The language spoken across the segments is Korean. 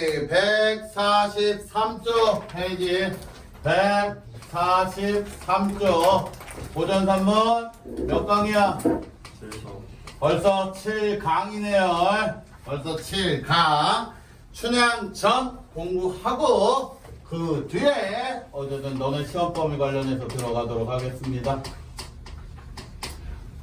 143쪽 페이지 143쪽 고전산문 몇 강이야? 벌써 7강이네요. 벌써 7강. 춘향 전 공부하고 그 뒤에 어쨌든 너는 시험 범위 관련해서 들어가도록 하겠습니다.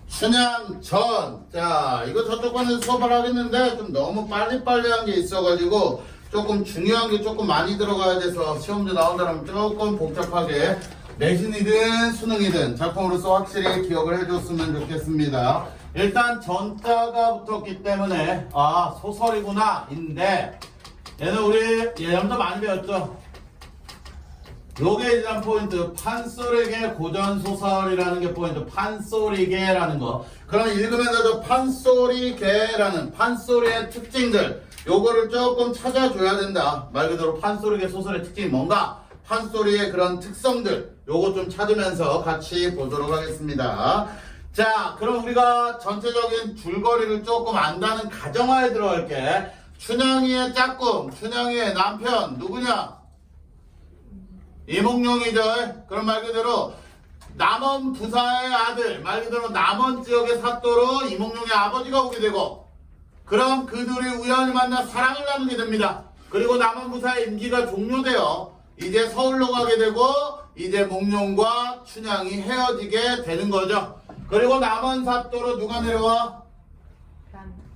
춘향 전. 자, 이거 저쪽 반에서 수업을 하겠는데 좀 너무 빨리빨리 한 게 있어가지고 조금 중요한 게 조금 많이 들어가야 돼서 시험지 나온다면 조금 복잡하게 내신이든 수능이든 작품으로서 확실히 기억을 해줬으면 좋겠습니다. 일단 전자가 붙었기 때문에 아 소설이구나 인데 얘는 우리 예전부터 많이 배웠죠. 요게 일단 포인트. 판소리계 고전소설이라는 게 포인트. 판소리계라는 거. 그럼 읽으면서 저 판소리계라는 판소리의 특징들 요거를 조금 찾아줘야 된다. 말 그대로 판소리계 소설의 특징이 뭔가, 판소리의 그런 특성들 요거 좀 찾으면서 같이 보도록 하겠습니다. 자, 그럼 우리가 전체적인 줄거리를 조금 안다는 가정하에 들어갈게. 춘향이의 짝꿍, 춘향이의 남편 누구냐? 이몽룡이죠. 그럼 말 그대로 남원 부사의 아들, 말 그대로 남원 지역의 사또로 이몽룡의 아버지가 오게 되고, 그럼 그 둘이 우연히 만나 사랑을 나누게 됩니다. 그리고 남원 부사의 임기가 종료되어 이제 서울로 가게 되고 이제 몽룡과 춘향이 헤어지게 되는 거죠. 그리고 남원 사또로 누가 내려와?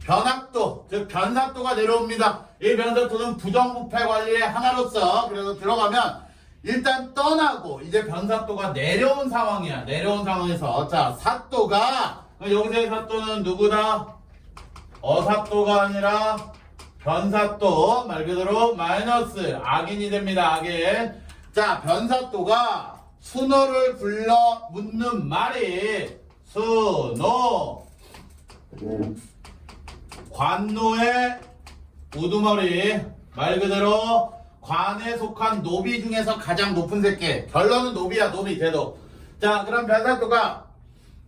변학도, 즉 변사또가 내려옵니다. 이 변사또는 부정부패 관리의 하나로서 그래서 들어가면 일단 떠나고 이제 변사또가 내려온 상황이야. 내려온 상황에서 자 사또가, 여기서의 사또는 누구다? 어사또가 아니라 변사또, 말 그대로 마이너스 악인이 됩니다. 악인. 자, 변사또가 순호를 불러 묻는 말이 순호 관노의 우두머리, 말 그대로 관에 속한 노비 중에서 가장 높은 새끼. 결론은 노비야. 노비 대도. 자, 그럼 변사또가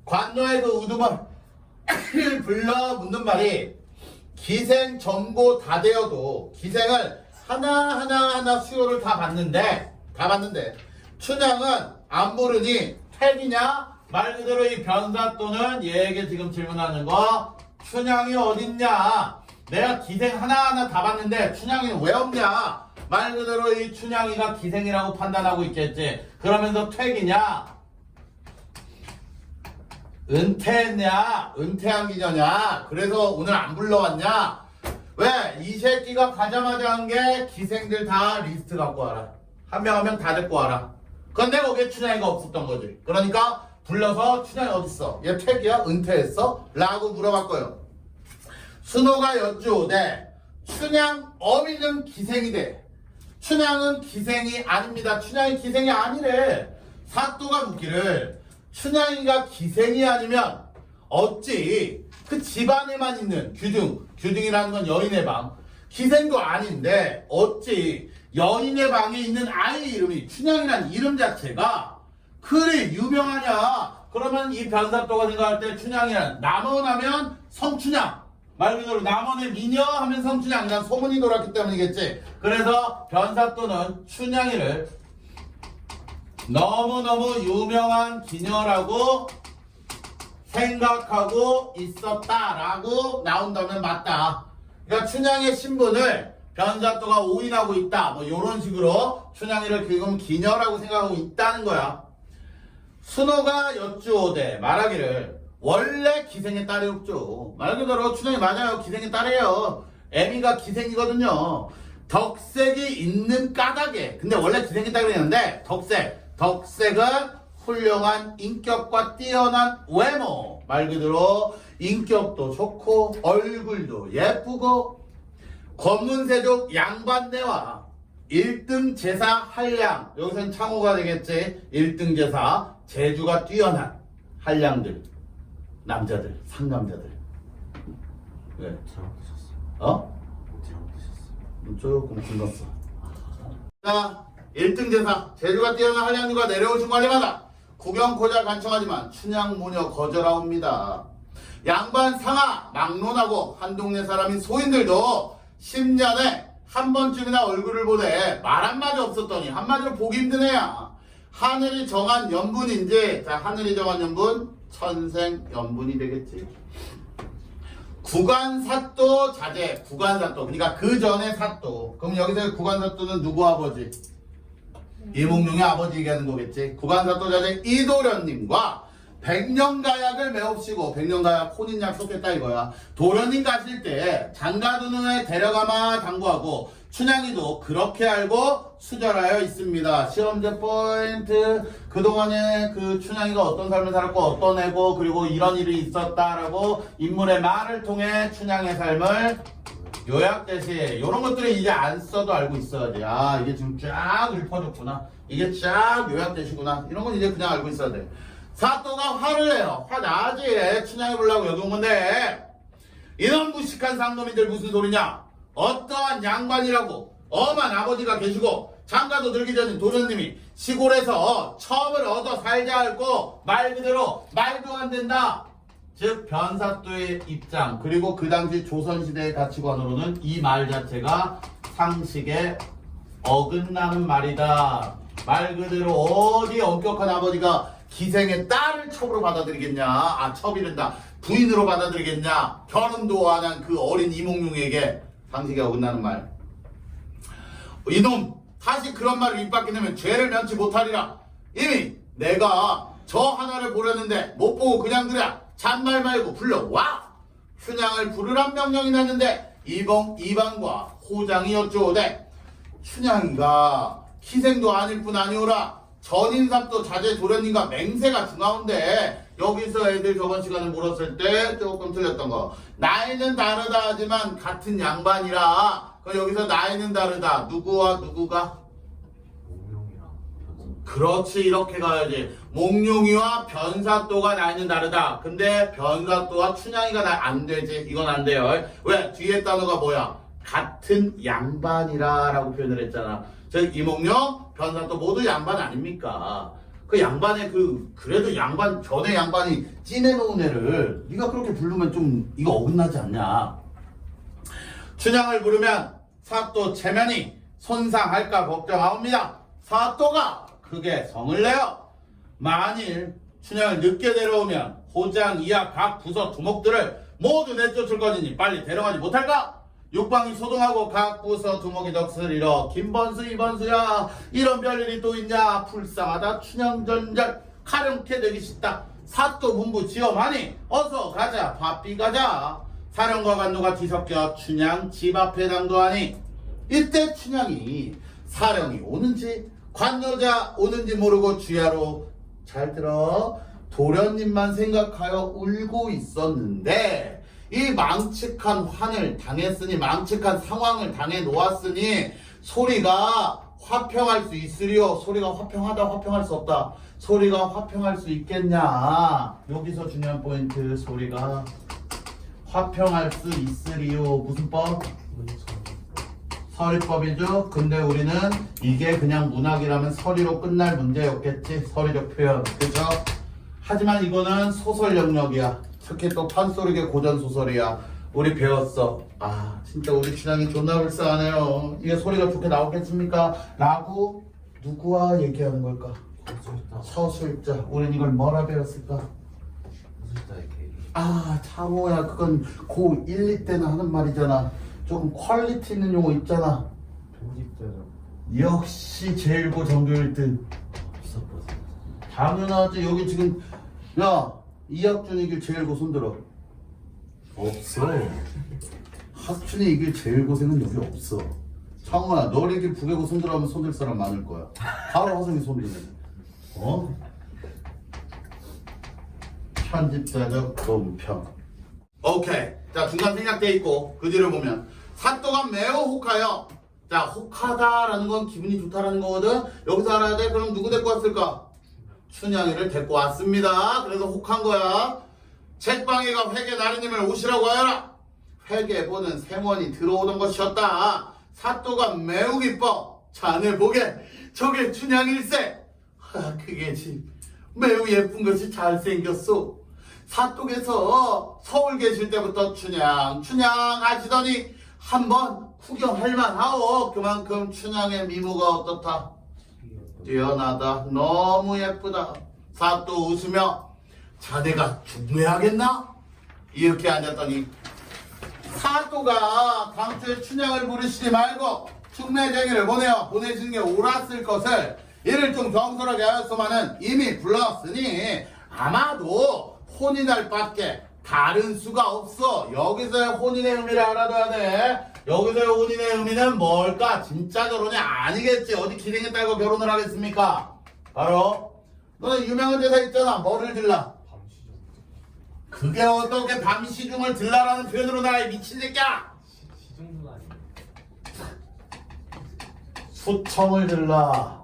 관노의 그 우두머리를 불러 묻는 말이 기생 전고 다 되어도 기생을 하나하나 수요를 다 받는데 춘향은 안 부르니 택이냐? 말 그대로 이 변사또는 얘에게 지금 질문하는 거, 춘향이 어딨냐? 내가 기생 하나하나 다 봤는데 춘향이는 왜 없냐? 말 그대로 이 춘향이가 기생이라고 판단하고 있겠지. 그러면서 퇴기냐? 은퇴했냐? 은퇴한 기녀냐? 그래서 오늘 안 불러왔냐? 왜? 이 새끼가 가자마자 한 게 기생들 다 리스트 갖고 와라. 한 명 한 명 다 데리고 와라. 근데 거기에 춘향이가 없었던 거지. 그러니까 불러서 춘향이 어딨어? 얘 퇴기야? 은퇴했어? 라고 물어봤고요. 순호가 여쭈오되 춘향 어미는 기생이 돼. 춘향은 기생이 아닙니다. 춘향이 기생이 아니래. 사또가 묻기를 춘향이가 기생이 아니면 어찌 그 집안에만 있는 규등이라는 건 여인의 방, 기생도 아닌데 어찌 여인의 방에 있는 아이 이름이 춘향이라는 이름 자체가 그리 유명하냐? 그러면 이 변사또가 생각할 때 춘향이란 남원하면 성춘향, 말 그대로 남원의 미녀 하면 성춘향이란 소문이 돌았기 때문이겠지. 그래서 변사또는 춘향이를 너무너무 유명한 기녀라고 생각하고 있었다라고 나온다면 맞다. 그러니까 춘향의 신분을 변사또가 오인하고 있다. 뭐 이런 식으로 춘향이를 지금 기녀라고 생각하고 있다는 거야. 순호가 여쭈오되 말하기를 원래 기생의 딸이 없죠. 말 그대로 춘향이 맞아요. 기생의 딸이에요. 애미가 기생이거든요. 덕색이 있는 까닭에. 근데 원래 기생의 딸이었는데 덕색은 훌륭한 인격과 뛰어난 외모. 말 그대로 인격도 좋고 얼굴도 예쁘고 권문세족 양반대와 1등 제사 한량. 여기서는 창호가 되겠지. 1등 제사 재주가 뛰어난 한량들, 남자들, 상남자들. 왜? 잘못하셨어요. 어? 잘못하셨어요. 조금 긁었어. 자, 1등 제사 재주가 뛰어난 한량들과 내려오신 관리마다 구경코자 간청하지만 춘향 모녀 거절하옵니다. 양반 상하 막론하고 한 동네 사람인 소인들도 10년에 한 번쯤이나 얼굴을 보되 말 한마디 없었더니 한마디로 보기 힘든 애야. 하늘이 정한 연분인지, 자, 하늘이 정한 연분, 천생연분이 되겠지. 구간사또 자제, 구간사또. 그러니까 그 전에 사또. 그럼 여기서 구간사또는 누구 아버지? 이몽룡의 아버지 얘기하는 거겠지. 구간사또 자제 이도련님과 백년가약을 매옵시고, 백년가약 혼인 약속했다 이거야. 도련님 가실 때 장가두는에 데려가마 당부하고, 춘향이도 그렇게 알고 수절하여 있습니다. 시험제 포인트. 그동안에 그 춘향이가 어떤 삶을 살았고 어떤 애고 그리고 이런 일이 있었다라고 인물의 말을 통해 춘향의 삶을 요약대시. 이런 것들을 이제 안 써도 알고 있어야 돼. 아, 이게 지금 쫙 읊어줬구나. 이게 쫙 요약대시구나. 이런 건 이제 그냥 알고 있어야 돼. 사또가 화를 내요. 화 나지. 춘향이 보려고 여기 온 건데, 이런 무식한 상놈이들 무슨 소리냐. 어떠한 양반이라고 엄한 아버지가 계시고 장가도 들기 전인 도련님이 시골에서 처음을 얻어 살자 할고 말 그대로 말도 안 된다. 즉 변사또의 입장, 그리고 그 당시 조선시대의 가치관으로는 이 말 자체가 상식에 어긋나는 말이다. 말 그대로 어디 엄격한 아버지가 기생의 딸을 첩으로 받아들이겠냐. 아, 첩이란다. 부인으로 받아들이겠냐. 결혼도 안 한 그 어린 이몽룡에게 상식에 어긋나는 말. 이놈, 다시 그런 말을 입 밖에 내면 죄를 면치 못하리라. 이미 내가 저 하나를 보려는데 못 보고 그냥 그래. 잔말 말고 불러와. 춘향을 부르란 명령이 났는데 이방과 호장이 여쭈오되, 춘향이가 희생도 아닐 뿐 아니오라. 전인삽도 자제 도련님과 맹세가 중하온데, 여기서 애들 저번 시간에 물었을 때 조금 틀렸던 거. 나이는 다르다 하지만 같은 양반이라. 여기서 나이는 다르다. 누구와 누구가? 몽룡이랑 변사. 그렇지, 이렇게 가야지. 몽룡이와 변사또가 나이는 다르다. 근데 변사또와 춘향이가 안 되지. 이건 안 돼요. 왜? 뒤에 단어가 뭐야? 같은 양반이라 라고 표현을 했잖아. 즉 이몽룡, 변사또 모두 양반 아닙니까? 그 양반의 그래도 양반 전에 양반이 찐해놓은 애를 네가 그렇게 부르면 좀 이거 어긋나지 않냐. 춘향을 부르면 사또 체면이 손상할까 걱정하옵니다. 사또가 크게 성을 내어 만일 춘향을 늦게 데려오면 호장, 이하 각 부서 두목들을 모두 내쫓을 것이니 빨리 데려가지 못할까? 육방이 소동하고 각 부서 두목이 넋을 잃어 김번수 이번수야 이런 별일이 또 있냐. 불쌍하다. 춘향전절 가령케 되기 싫다. 사또 문부 지엄하니 어서 가자. 바삐 가자. 사령과 간노가 뒤섞여 춘향 집 앞에 당도하니, 이때 춘향이 사령이 오는지 관노자 오는지 모르고 주야로, 잘 들어, 도련님만 생각하여 울고 있었는데, 이 망측한 환을 당했으니, 망측한 상황을 당해 놓았으니 소리가 화평할 수 있으리요. 소리가 화평하다, 화평할 수 없다. 소리가 화평할 수 있겠냐. 여기서 중요한 포인트. 소리가 화평할 수 있으리요. 무슨 법? 서리법이죠. 근데 우리는 이게 그냥 문학이라면 서리로 끝날 문제였겠지. 서리적 표현. 그죠? 하지만 이거는 소설 영역이야. 특히 또 판소리계 고전소설이야. 우리 배웠어. 아, 진짜 우리 춘향이 존나 불쌍하네요. 이게 소리가 좋게 나오겠습니까? 라고 누구와 얘기하는 걸까? 서술자. 우린 이걸 뭐라 배웠을까? 서술자의 계기. 아, 창호야. 그건 고 1, 2 때는 하는 말이잖아. 조금 퀄리티 있는 용어 있잖아. 편집자죠. 역시 제1고 전교 1등. 비슷하다. 당연하지. 여기 지금 야, 이학준이 이길 제1고 손들어. 없어. 학준이 이길 제1고생은 여기 없어. 창호야, 너를 이길 부계고 손들어 하면 손들 사람 많을 거야. 바로 화성이 손드네. 어? 편집자적 공평. 오케이. 자, 중간 생략돼 있고 그 뒤를 보면 사또가 매우 혹하여. 자, 혹하다라는 건 기분이 좋다라는 거거든. 여기서 알아야 돼. 그럼 누구 데리고 왔을까? 춘향이를 데리고 왔습니다. 그래서 혹한 거야. 책방에가 회계 나리님을 오시라고 하여라. 회계 보는 생원이 들어오던 것이었다. 사또가 매우 기뻐. 자네 보게 저게 춘향일세. 그게 지 매우 예쁜 것이 잘생겼소. 사또께서 서울 계실 때부터 춘향 하시더니 한번 구경할 만하오. 그만큼 춘향의 미모가 어떻다? 뛰어나다. 너무 예쁘다. 사또 웃으며 자네가 중매하겠나? 이렇게 앉았더니 사또가 당초에 춘향을 부르시지 말고 중매쟁이를 보내시는 게 옳았을 것을 이를 좀 경솔하게 하였소만은 이미 불렀으니 아마도 혼인할 밖에 다른 수가 없어. 여기서의 혼인의 의미를 알아둬야 돼. 여기서의 혼인의 의미는 뭘까? 진짜 결혼이 아니겠지. 어디 기생에 딸고 결혼을 하겠습니까? 바로 너는 유명한 대사 있잖아. 뭐를 들라? 밤시죠. 그게 어떻게 밤시중을 들라라는 표현으로 나와, 미친 새끼야! 시중도 아니에요. 수청을 들라.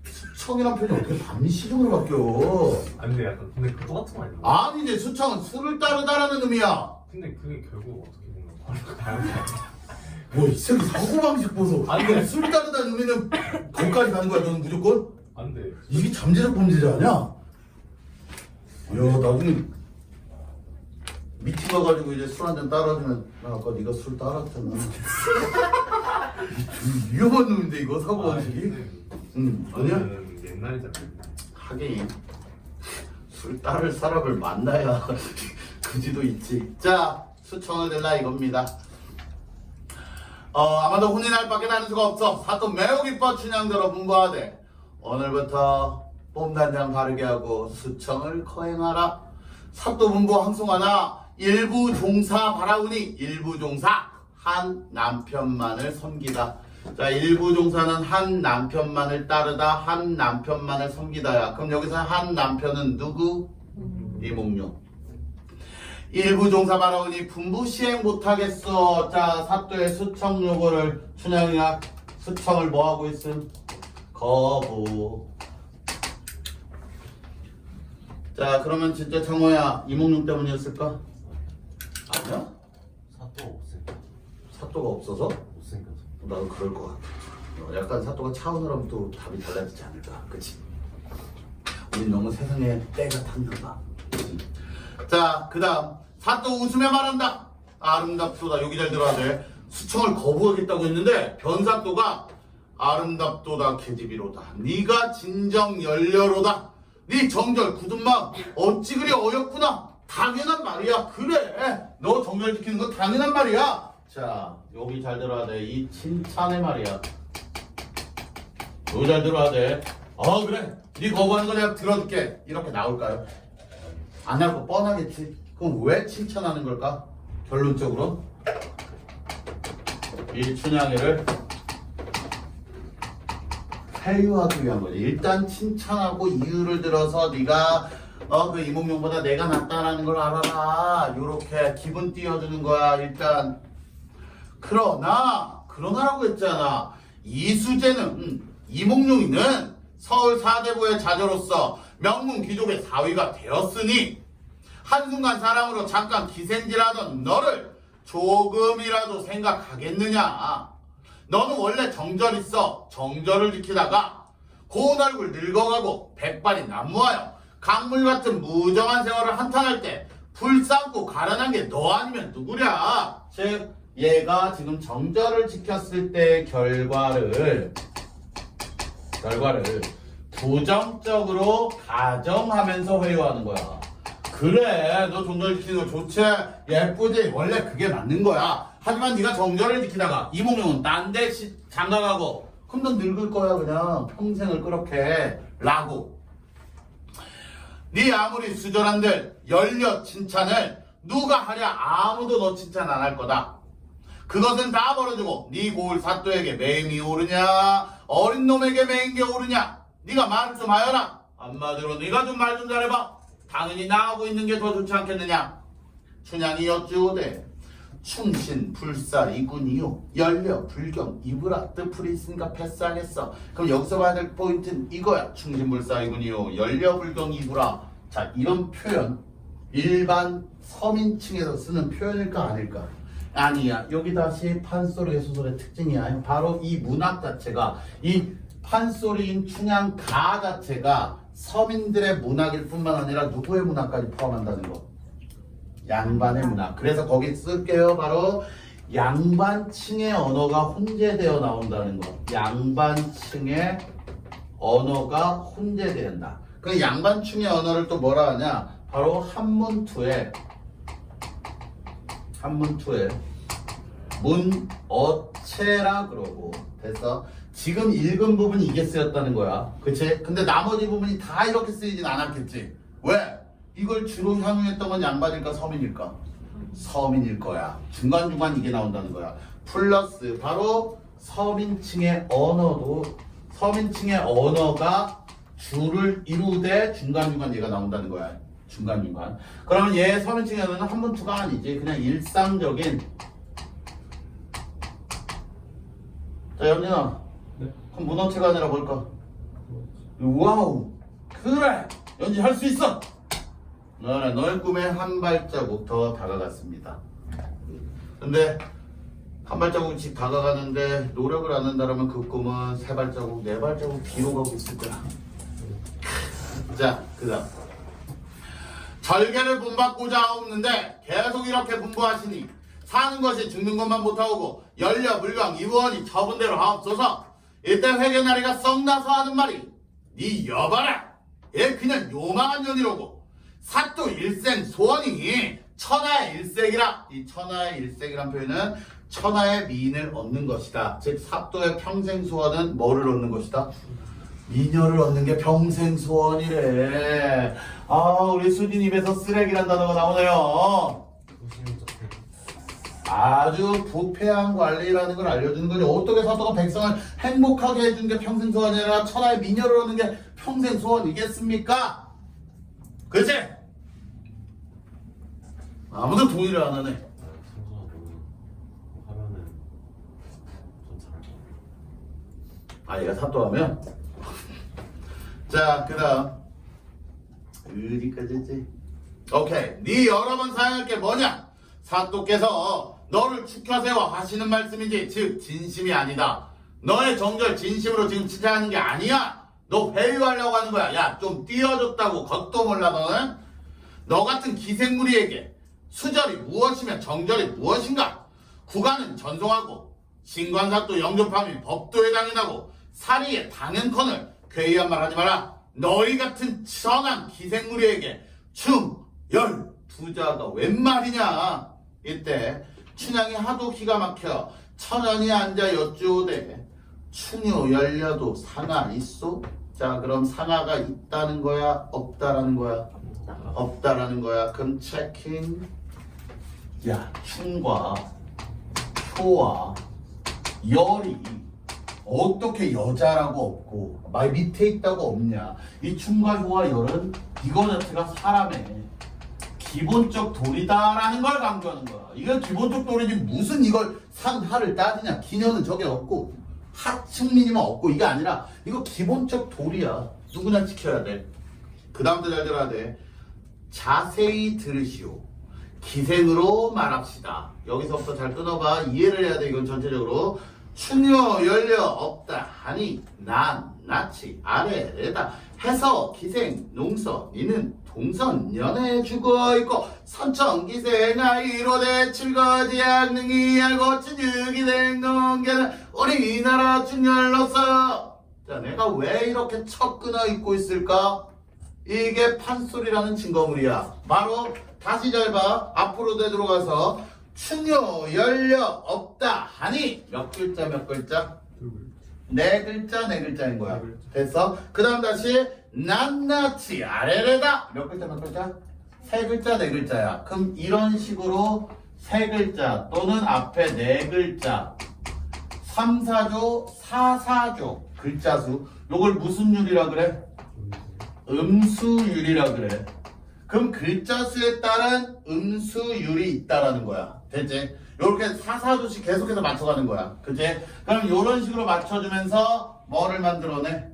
수청이란 표현이 어떻게 밤시중으로 바뀌어? 아니 근데 약간 근데 그 똑같은 거 아니에요? 아니지, 수청은 술을 따르다라는 의미야. 근데 그게 결국 어떻게 보면 바로 다른 뭐, 이 새끼 사고방식 보소. 아니, 근데 술 따르다는 의미는 거기까지 가는 거야, 너는 무조건? 안돼. 이게 잠재적 범죄자 아니야? 야, 나중에 미팅 가가지고 이제 술 한 잔 따라주면 나 아까 네가 술 따랐잖아. 위험한 놈인데 이거 사고방식이? 응, 아니야? 옛날이잖아요. 하긴 술 따를 사람을 만나야 그지도 있지. 자, 수청을 들라 이겁니다. 아마도 혼인할 밖에 다른 수가 없어. 사또 매우 기뻐 춘향대로 분부하되 오늘부터 뽐단장 바르게 하고 수청을 거행하라. 사또 분부 항송하나 일부 종사 바라오니 일부 종사 한 남편만을 섬기다. 자, 일부 종사는 한 남편만을 따르다, 한 남편만을 섬기다야. 그럼 여기서 한 남편은 누구? 이몽룡. 일부 종사 바라오니 분부 시행 못하겠어. 자, 사또의 수청 요구를 춘향이가 수청을 뭐하고 있음? 거부. 자, 그러면 진짜 장호야 이몽룡 때문이었을까? 아니야? 사또 없으니까. 사또가 없어서? 못생겨서. 나도 그럴 것 같아. 약간 사또가 차원을 하면 또 답이 달라지지 않을까, 그치? 우린 너무 세상에 때가 탔나 봐. 자, 그 다음 사또 웃으며 말한다. 아름답도다. 여기 잘 들어야 돼. 수청을 거부하겠다고 했는데 변사또가 아름답도다 계집이로다. 네가 진정 열려로다. 네 정절 굳은 마음 어찌 그리 어렵구나. 당연한 말이야. 그래, 너 정절 지키는 건 당연한 말이야. 자, 여기 잘 들어야 돼. 이 칭찬의 말이야. 여기 잘 들어야 돼. 그래, 네 거부하는 거 내가 들어줄게. 이렇게 나올까요? 안 할 거 뻔하겠지. 그럼 왜 칭찬하는 걸까? 결론적으로 이 춘향이를 회유하기 위한 거지. 일단 칭찬하고 이유를 들어서 네가 그 이몽룡보다 내가 낫다라는 걸 알아라. 요렇게 기분 띄워주는 거야. 일단 그러나라고 했잖아. 이수재는 이몽룡이는 서울 사대부의 자녀로서 명문 귀족의 사위가 되었으니 한순간 사랑으로 잠깐 기생질하던 너를 조금이라도 생각하겠느냐. 너는 원래 정절 있어. 정절을 지키다가 고운 얼굴 늙어가고 백발이 난무하여 강물 같은 무정한 세월을 한탄할 때 불쌍고 가련한 게 너 아니면 누구랴. 즉 얘가 지금 정절을 지켰을 때의 결과를 부정적으로 가정하면서 회유하는 거야. 그래, 너 정절 지키는 거 좋지, 예쁘지, 원래 그게 맞는 거야. 하지만 네가 정절을 지키다가 이몽룡은 딴 데 장가가고 그럼 넌 늙을 거야. 그냥 평생을 그렇게 라고. 네 아무리 수절한들 열려 칭찬을 누가 하랴 아무도 너 칭찬 안 할 거다. 그것은 다 벌어지고 네 고을 사또에게 매임이 오르냐 어린 놈에게 매인 게 오르냐. 네가 말을 좀 하여라. 한마디로 네가 좀 말 좀 잘해봐. 당연히 나하고 있는 게 더 좋지 않겠느냐. 춘향이 여쭈오되 충신 불살 이군이요 열려 불경 이브라 뜻풀이 있으니까 패스하겠어. 그럼 여기서 봐야 될 포인트는 이거야. 충신 불살 이군이요 열려 불경 이브라. 자, 이런 표현 일반 서민층에서 쓰는 표현일까 아닐까? 아니야. 여기 다시 판소리 소설의 특징이야. 바로 이 문학 자체가, 이 판소리인 춘향가 자체가 서민들의 문학일 뿐만 아니라 누구의 문학까지 포함한다는 거. 양반의 문학. 그래서 거기 쓸게요. 바로 양반층의 언어가 혼재되어 나온다는 거. 양반층의 언어가 혼재된다. 그 양반층의 언어를 또 뭐라 하냐? 바로 한문투에 문어체라 그러고. 됐어? 지금 읽은 부분이 이게 쓰였다는 거야. 그치? 근데 나머지 부분이 다 이렇게 쓰이진 않았겠지? 왜? 이걸 주로 향유했던 건 양반일까 서민일까? 서민일 거야. 중간중간 이게 나온다는 거야. 플러스 바로 서민층의 언어가 주를 이루되 중간중간 얘가 나온다는 거야. 중간중간. 그러면 얘 서민층의 언어는 한문투가 아니지. 그냥 일상적인. 자, 영진아. 네? 그럼 문어체가 아니라 뭘까? 와우. 그래. 연지 할 수 있어. 너의 꿈에 한 발자국 더 다가갔습니다. 근데 한 발자국씩 다가가는데 노력을 안 한다면 그 꿈은 세 발자국, 네 발자국 뒤로 가고 있을 거야. 자, 그다음 절개를 본받고자 없는데 계속 이렇게 분부하시니 사는 것이 죽는 것만 못하고 연려 물광 이원이 처분대로 하옵소서. 이때 회개나리가 썩나서 하는 말이 네 여봐라. 얘 그냥 요망한 년이로고 사또 일생 소원이 천하의 일색이라. 이 천하의 일색이란 표현은 천하의 미인을 얻는 것이다. 즉 사또의 평생 소원은 뭐를 얻는 것이다? 미녀를 얻는 게 평생 소원이래. 아, 우리 수진 입에서 쓰레기란 단어가 나오네요. 아주 부패한 관리라는 걸 알려주는 거죠. 어떻게 사도가 백성을 행복하게 해주는 게 평생 소원이 아니라 천하의 미녀를 얻는 게 평생 소원이겠습니까? 그치? 아무도 동의를 안 하네. 청소가 너무 하면은 좀 잘할 것 같아. 아, 얘가 사또하면? 자, 그 다음 어디까지지? 오케이. 네 여러 번 사용할 게 뭐냐? 사또께서 너를 축하세워 하시는 말씀이지 즉 진심이 아니다. 너의 정절 진심으로 지금 칭찬하는 게 아니야. 너 회유하려고 하는 거야. 야, 좀 띄워줬다고 겉도 몰라 너는? 너 같은 기생무리에게 수절이 무엇이며 정절이 무엇인가? 국가는 전송하고 신관사또 영접함이 법도에 당연하고 사리에 당연컨을 괴이한 말 하지 마라. 너희 같은 천한 기생무리에게 충,열, 부자가 웬 말이냐? 이때 춘향이 하도 기가 막혀 천연히 앉아 여쭈오되 충요 열려도 상하 있소? 자, 그럼 상하가 있다는 거야? 없다라는 거야? 없다라는 거야. 그럼 체킹. 야, 춘과 효와 열이 어떻게 여자라고 없고 말 밑에 있다고 없냐? 이 춘과 효와 열은 이거 자체가 사람의 기본적 도리다라는 걸 강조하는 거야. 이건 기본적 도리지 무슨 이걸 상하를 따지냐? 기녀는 저게 없고 하층민이면 없고 이게 아니라 이거 기본적 도리야. 누구나 지켜야 돼. 그 다음도 잘 들어야 돼. 자세히 들으시오. 기생으로 말합시다. 여기서부터 잘 끊어봐. 이해를 해야 돼. 이건 전체적으로. 충요 열려 없다 하니 난 나치 아래래다 해서 기생 농서 니는 동선 연애 죽어 있고 선천기생 아이로대 칠거지 악능이 알고 진유기생 농계는 우리나라 춘열로서. 자, 내가 왜 이렇게 척 끊어 있고 있을까? 이게 판소리라는 증거물이야. 바로 다시 잘 봐. 앞으로 되돌아가서 충요 열려 없다 하니 몇 글자 몇 글자? 네 글자 네 글자인 거야. 됐어? 그 다음 다시 낱낱이 아래래다 몇 글자 몇 글자? 세 글자 네 글자야. 그럼 이런 식으로 세 글자 또는 앞에 네 글자 3, 4조 4, 4조 글자 수 요걸 무슨 율이라 그래? 음수율이라 그래. 그럼 글자 수에 따른 음수율이 있다라는 거야. 됐지? 요렇게 4, 4조씩 계속해서 맞춰가는 거야. 그치? 그럼 요런 식으로 맞춰주면서 뭐를 만들어내?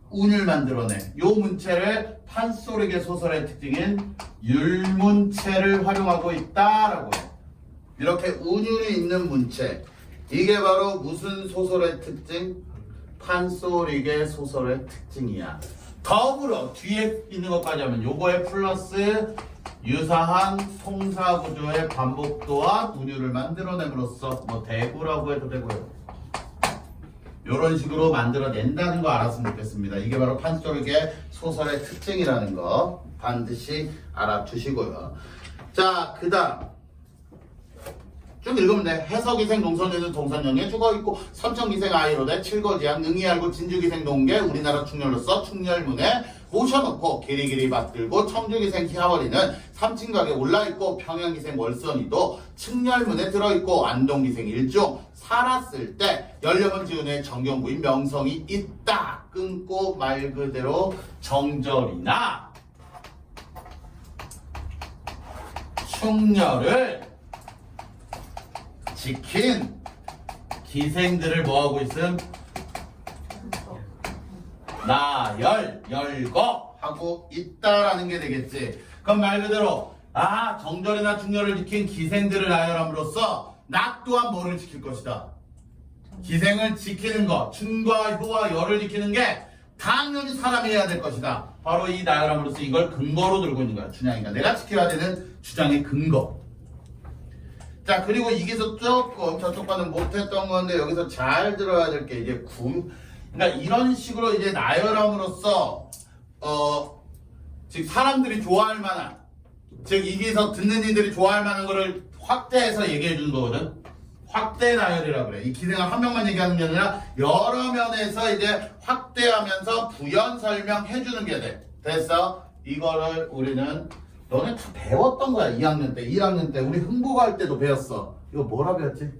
운을 만들어내. 요 문체를 판소리계 소설의 특징인 율문체를 활용하고 있다라고 해. 이렇게 운율이 있는 문체. 이게 바로 무슨 소설의 특징? 판소리계 소설의 특징이야. 더불어 뒤에 있는 것까지 하면 요거에 플러스 유사한 송사구조의 반복 또한 운율을 만들어냄으로써 뭐 대구라고 해도 되고요. 이런 식으로 만들어낸다는 거 알았으면 좋겠습니다. 이게 바로 판소리계 소설의 특징이라는 거 반드시 알아두시고요. 자, 그 다음 쭉 읽으면 돼. 해석기생 농선에는 동선영에 죽어있고 선천기생 아이로대 칠거지양 능이알고 진주기생 농계 우리나라 충렬로서 충렬문에 모셔놓고 길이길이 받들고 청주기생 희하월이는 삼층각에 올라있고 평양기생 월선이도 측렬문에 들어있고 안동기생 일중 살았을 때 연령은 지은의 정경부인 명성이 있다. 끊고 말 그대로 정절이나 충렬을 지킨 기생들을 뭐하고 있음? 나열, 열거 하고 있다라는 게 되겠지. 그럼 말 그대로 정절이나 충렬을 지킨 기생들을 나열함으로써 나 또한 뭐를 지킬 것이다. 기생을 지키는 것, 춘과 효와 열을 지키는 게 당연히 사람이 해야 될 것이다. 바로 이 나열함으로써 이걸 근거로 들고 있는 거야. 춘향이가 내가 지켜야 되는 주장의 근거. 자, 그리고 이게서 조금 저쪽과는 못했던 건데 여기서 잘 들어야 될 게 이제 그러니까 이런 식으로 이제 나열함으로써 즉 사람들이 좋아할 만한, 즉 이게서 듣는 이들이 좋아할 만한 거를 확대해서 얘기해 주는 거거든. 확대 나열이라고 그래. 이 기생을 한 명만 얘기하는 게 아니라 여러 면에서 이제 확대하면서 부연 설명해 주는 게 돼. 됐어? 이거를 우리는 너네 다 배웠던 거야. 2학년 때, 1학년 때 우리 흥국할 때도 배웠어. 이거 뭐라 배웠지?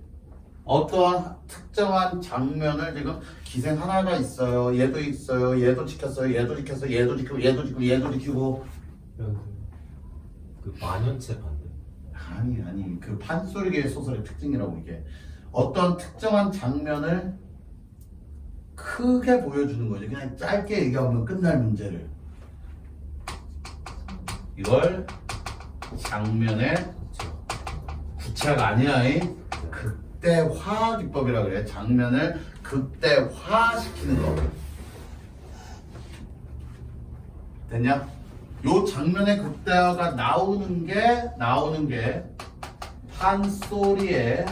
어떠한 특정한 장면을 지금 기생 하나가 있어요. 얘도 있어요. 얘도 지켰어요. 얘도 지켰어요. 얘도 지키고 얘도 지키고 얘도 지키고. 그 만연체 반대. 아니 그 판소리계 소설의 특징이라고. 이게 어떤 특정한 장면을 크게 보여주는 거지. 그냥 짧게 얘기하면 끝날 문제를 이걸 장면의 구체가 아니야. 극대화 기법이라 그래. 장면을 극대화시키는 거. 됐냐? 요 장면의 극대화가 나오는 게 판소리에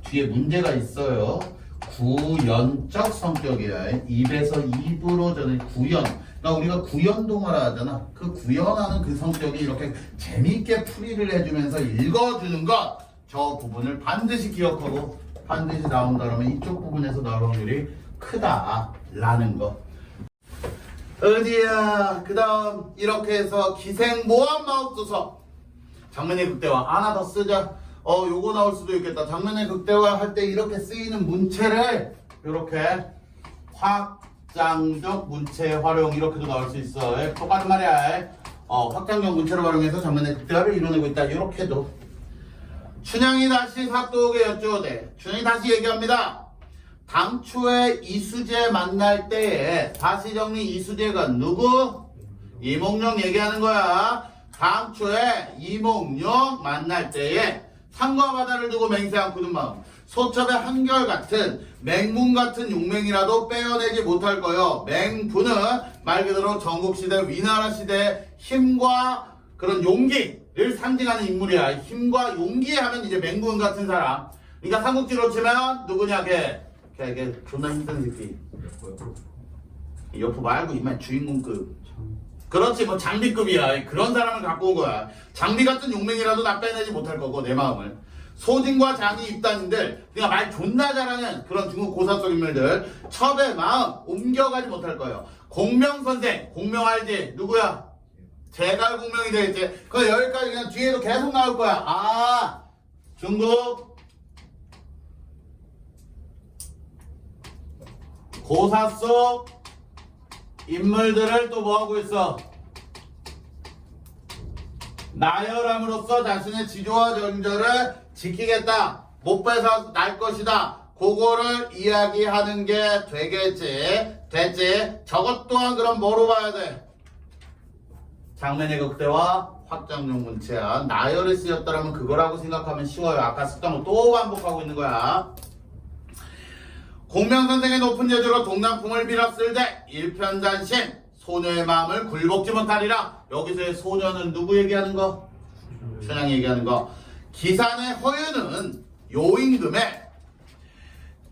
뒤에 문제가 있어요. 구연적 성격이야. 입에서 입으로 전해 구연. 그러니까 우리가 구연동화라 하잖아. 그 구연하는 그 성격이 이렇게 재미있게 풀이를 해주면서 읽어주는 것. 저 부분을 반드시 기억하고 반드시 나온다 그러면 이쪽 부분에서 나올 확률이 크다라는 거. 어디야? 그 다음 이렇게 해서 기생 모함 마법도서 장면의 극대화 하나 더 쓰자. 요거 나올 수도 있겠다. 장면의 극대화 할 때 이렇게 쓰이는 문체를 이렇게 확장적 문체 활용 이렇게도 나올 수 있어. 똑같은 말이야. 확장적 문체를 활용해서 장면의 극대화를 이뤄내고 있다. 이렇게도. 춘향이 다시 사또에게 여쭈어대. 춘향이 다시 얘기합니다. 당초에 이수재 만날 때에 다시 정리. 이수재가 누구? 이몽룡 얘기하는 거야. 당초에 이몽룡 만날 때에 산과 바다를 두고 맹세한 굳은 마음, 소첩의 한결같은 맹문 같은 용맹이라도 빼어내지 못할 거요. 맹부는 말 그대로 전국시대 위나라 시대의 힘과 그런 용기를 상징하는 인물이야. 힘과 용기 하면 이제 맹군 같은 사람. 그러니까 삼국지로 치면 누구냐? 걔 존나 힘든 새끼. 여포 말고 이만 주인공급. 그렇지, 뭐 장비급이야. 그런 사람을 갖고 온 거야. 장비 같은 용맹이라도 나 빼내지 못할 거고 내 마음을. 소진과 장이 입단인들, 그러니까 말 존나 잘하는 그런 중국 고사 속 인물들 첩의 마음 옮겨가지 못할 거예요. 공명선생, 공명 알지? 누구야? 제갈공명이 되겠지. 그 여기까지 그냥 뒤에도 계속 나올 거야. 중국 고사 속 인물들을 또 뭐하고 있어? 나열함으로써 자신의 지조와 정절을 지키겠다. 못 뺏어 날 것이다. 그거를 이야기하는 게 되겠지. 됐지? 저것 또한 그럼 뭐로 봐야 돼? 장면의 극대화 확장용 문체야. 나열에 쓰였더라면 그거라고 생각하면 쉬워요. 아까 쓰던 거 또 반복하고 있는 거야. 공명선생의 높은 재주로 동남풍을 빌었을 때 일편단심 소녀의 마음을 굴복지 못하리라. 여기서의 소녀는 누구 얘기하는 거? 춘향이 얘기하는 거. 기산의 허유는 요임금에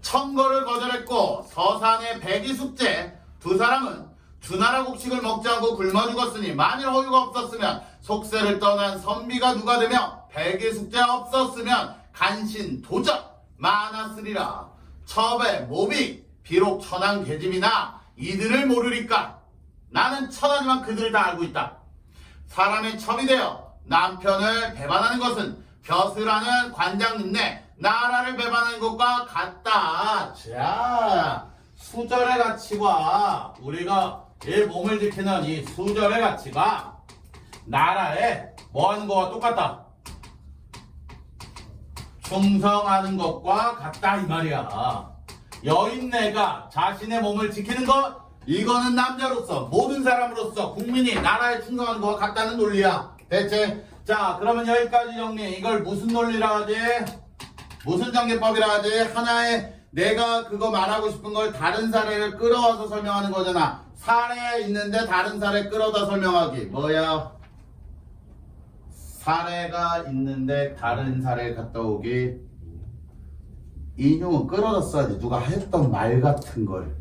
청거를 거절했고 서산의 백이숙제 두 사람은 주나라 곡식을 먹지 않고 굶어 죽었으니 만일 허유가 없었으면 속세를 떠난 선비가 누가 되며 백이숙제 없었으면 간신 도적 많았으리라. 첩의 모비 비록 천한 계집이나 이들을 모르리까. 나는 천하지만 그들을 다 알고 있다. 사람의 첩이 되어 남편을 배반하는 것은 벼슬하는 관장님네 나라를 배반하는 것과 같다. 자, 수절의 가치와 우리가 이 몸을 지키는 이 수절의 가치가 나라에 뭐 하는 거와 똑같다. 충성하는 것과 같다 이 말이야. 여인네가 자신의 몸을 지키는 것, 이거는 남자로서 모든 사람으로서 국민이 나라에 충성하는 것과 같다는 논리야. 대체 자 그러면 여기까지 정리. 이걸 무슨 논리라 하지? 무슨 정리법이라 하지? 하나의 내가 그거 말하고 싶은 걸 다른 사례를 끌어와서 설명하는 거잖아. 사례 있는데 다른 사례 끌어다 설명하기. 뭐야? 사례가 있는데 다른 사례 갔다 오기. 인용은 끌어다 써야지. 누가 했던 말 같은 걸.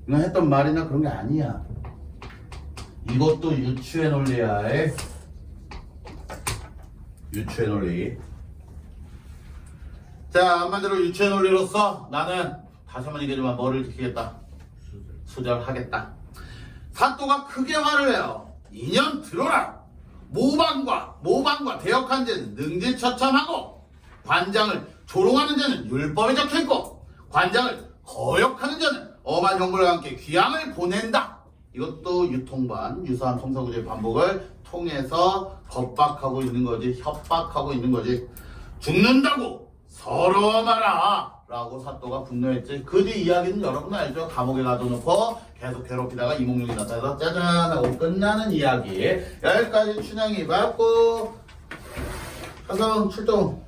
그냥 했던 말이나 그런 게 아니야. 이것도 유추의 논리야. 유추의 논리. 자, 한마디로 유추의 논리로서 나는 다시 한번 얘기하지만 뭐를 지키겠다. 수절하겠다. 사또가 크게 화를 해요. 이년 들어라. 모방과 대역한 죄는 능지처참하고 관장을 조롱하는 죄는 율법에 적혀있고 관장을 거역하는 죄는 엄한 형벌과 함께 귀양을 보낸다. 이것도 유통반, 유사한 통사구제의 반복을 통해서 겁박하고 있는 거지. 협박하고 있는 거지. 죽는다고 서러워 마라 라고 사또가 분노했지. 그 뒤 이야기는 여러분 알죠. 감옥에 가둬놓고 계속 괴롭히다가 이몽룡이 나타나서 짜잔 하고 끝나는 이야기. 여기까지 춘향이 받고 가서 출동.